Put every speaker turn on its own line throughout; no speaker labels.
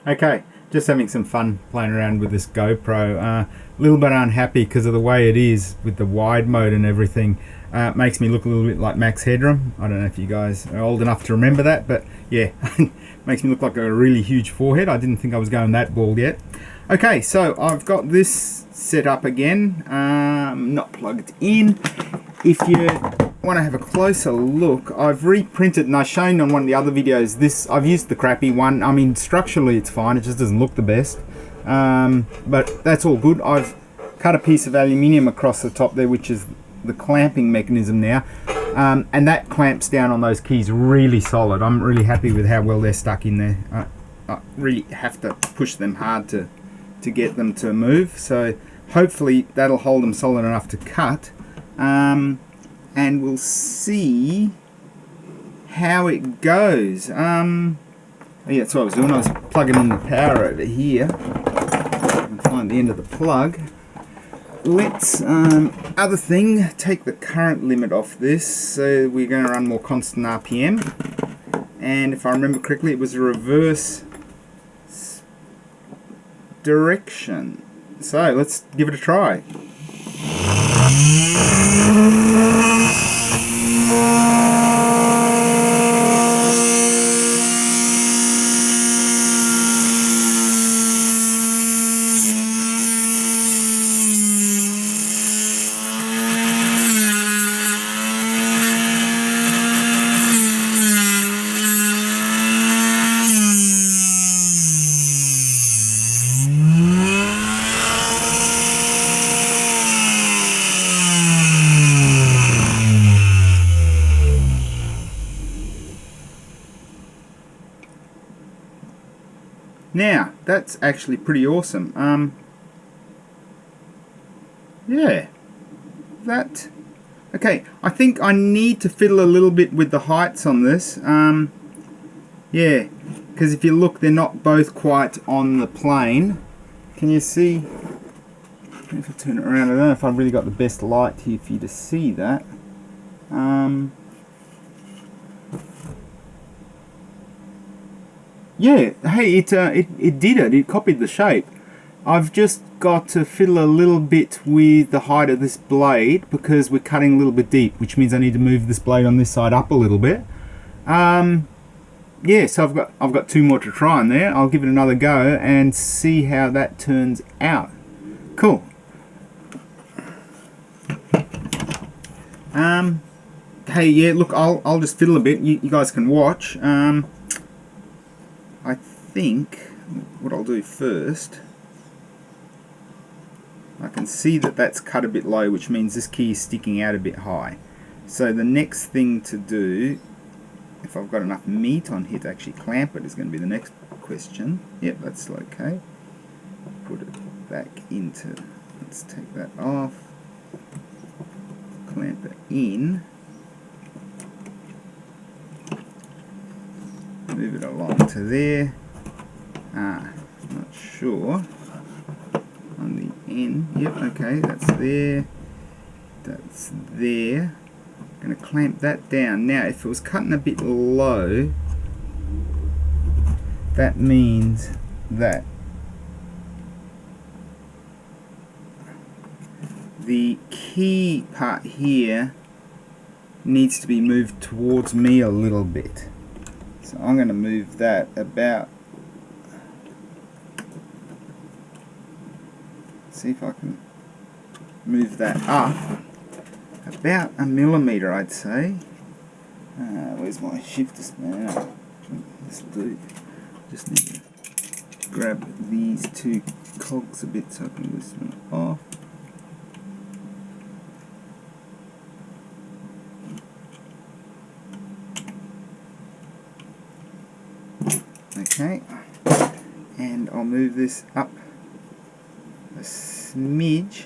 Okay, just having some fun playing around with this GoPro. A little bit unhappy because of the way it is with the wide mode and everything. Makes me look a little bit like Max Headroom. I don't know if you guys are old enough to remember that, but yeah, makes me look like a really huge forehead. I didn't think I was going that bald yet. Okay, so I've got this set up again, not plugged in. If you want to have a closer look, I've reprinted, and I've shown on one of the other videos, this, I've used the crappy one. I mean, structurally it's fine, it just doesn't look the best. But that's all good. I've cut a piece of aluminium across the top there, which is the clamping mechanism now. And that clamps down on those keys really solid. I'm really happy with how well they're stuck in there. I really have to push them hard to get them to move. So hopefully that'll hold them solid enough to cut. And we'll see how it goes. Yeah, that's what I was doing. I was plugging in the power over here. And find the end of the plug. Let's, other thing, take the current limit off this. So we're going to run more constant RPM. And if I remember correctly, it was a reverse direction. So let's give it a try. Now, that's actually pretty awesome. Yeah, that, okay, I think I need to fiddle a little bit with the heights on this. Yeah, because if you look, they're not both quite on the plane. Can you see? If I turn it around, I don't know if I've really got the best light here for you to see that. Yeah, hey, it did it. It copied the shape. I've just got to fiddle a little bit with the height of this blade because we're cutting a little bit deep, which means I need to move this blade on this side up a little bit. Yeah, so I've got two more to try on there. I'll give it another go and see how that turns out. Cool. Hey, yeah, look, I'll just fiddle a bit. You guys can watch. I think what I'll do first, I can see that that's cut a bit low, which means this key is sticking out a bit high. So the next thing to do, if I've got enough meat on here to actually clamp it, is going to be the next question. Yep, that's okay. Put it back into, let's take that off, clamp it in, move it along to there. Not sure on the end. Yep, okay, that's there. That's there. I'm going to clamp that down. Now, if it was cutting a bit low, that means that the key part here needs to be moved towards me a little bit. So I'm going to move that about, see if I can move that up about a millimetre, I'd say. Where's my shifter spanner? This will do. Just need to grab these two cogs a bit so I can loosen it off. Okay, and I'll move this up a smidge.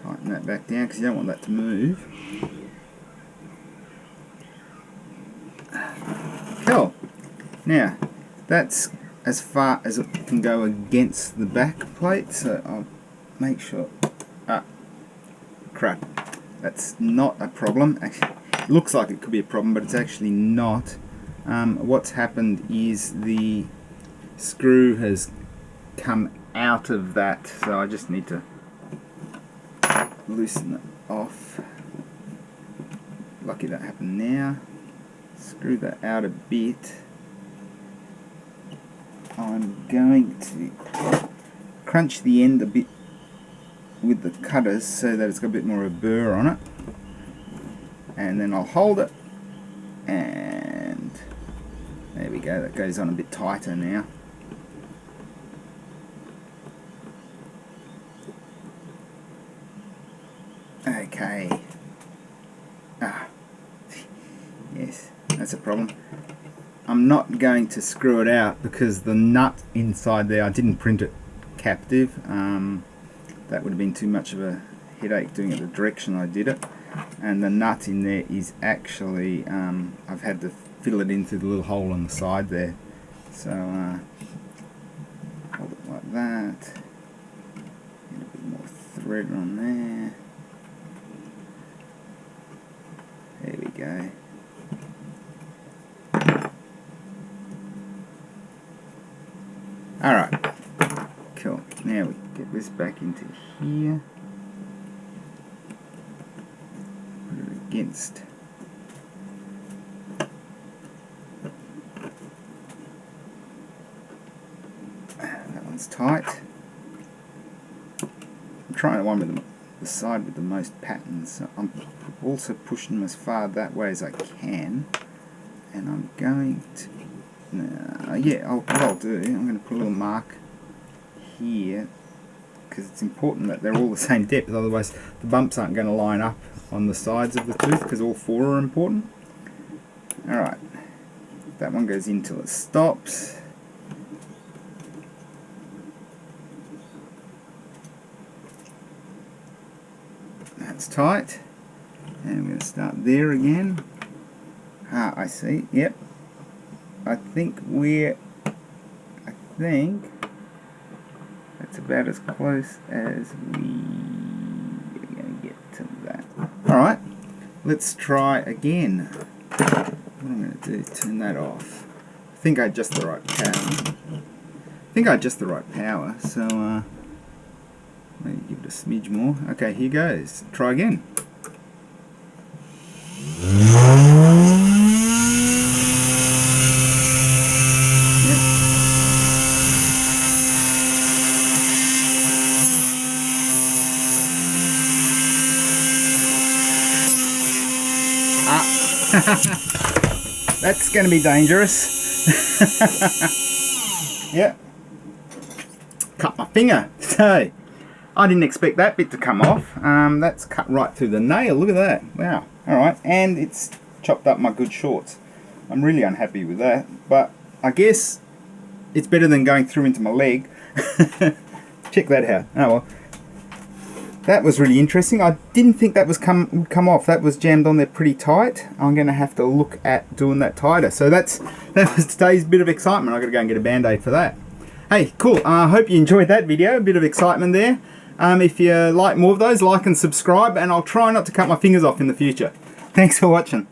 Tighten that back down because you don't want that to move. Cool. Now, that's as far as it can go against the back plate, so I'll make sure. Crap. That's not a problem. Actually, looks like it could be a problem, but it's actually not. What's happened is the screw has come out of that, so I just need to loosen it off. Lucky that happened now. Screw that out a bit. I'm going to crunch the end a bit with the cutters so that it's got a bit more of a burr on it, and then I'll hold it, and there we go, that goes on a bit tighter now. Okay. Yes, that's a problem. I'm not going to screw it out because the nut inside there, I didn't print it captive. That would have been too much of a headache doing it the direction I did it. And the nut in there is actually, I've had to fill it into the little hole on the side there. So, hold it like that. Get a bit more thread on there. There we go. Alright, cool. Now we get this back into here. Put it against. That one's tight. I'm trying the one with the side with the most patterns. So I'm also pushing them as far that way as I can. And I'm going to... what I'll do, I'm going to put a little mark here because it's important that they're all the same depth, otherwise the bumps aren't going to line up on the sides of the tooth because all four are important. Alright, that one goes in till it stops. That's tight, and I'm going to start there again. Ah, I see, yep. I think that's about as close as we're going to get to that. Alright, let's try again. What I'm going to do is turn that off. I think I adjust the right power. So maybe give it a smidge more. Okay, here goes. Try again. That's going to be dangerous. Yep. Cut my finger. So, I didn't expect that bit to come off. That's cut right through the nail. Look at that. Wow. Alright. And it's chopped up my good shorts. I'm really unhappy with that. But I guess it's better than going through into my leg. Check that out. Oh well. That was really interesting. I didn't think that would come off. That was jammed on there pretty tight. I'm going to have to look at doing that tighter. So that was today's bit of excitement. I've got to go and get a band-aid for that. Hey, cool. I hope you enjoyed that video. A bit of excitement there. If you like more of those, like and subscribe. And I'll try not to cut my fingers off in the future. Thanks for watching.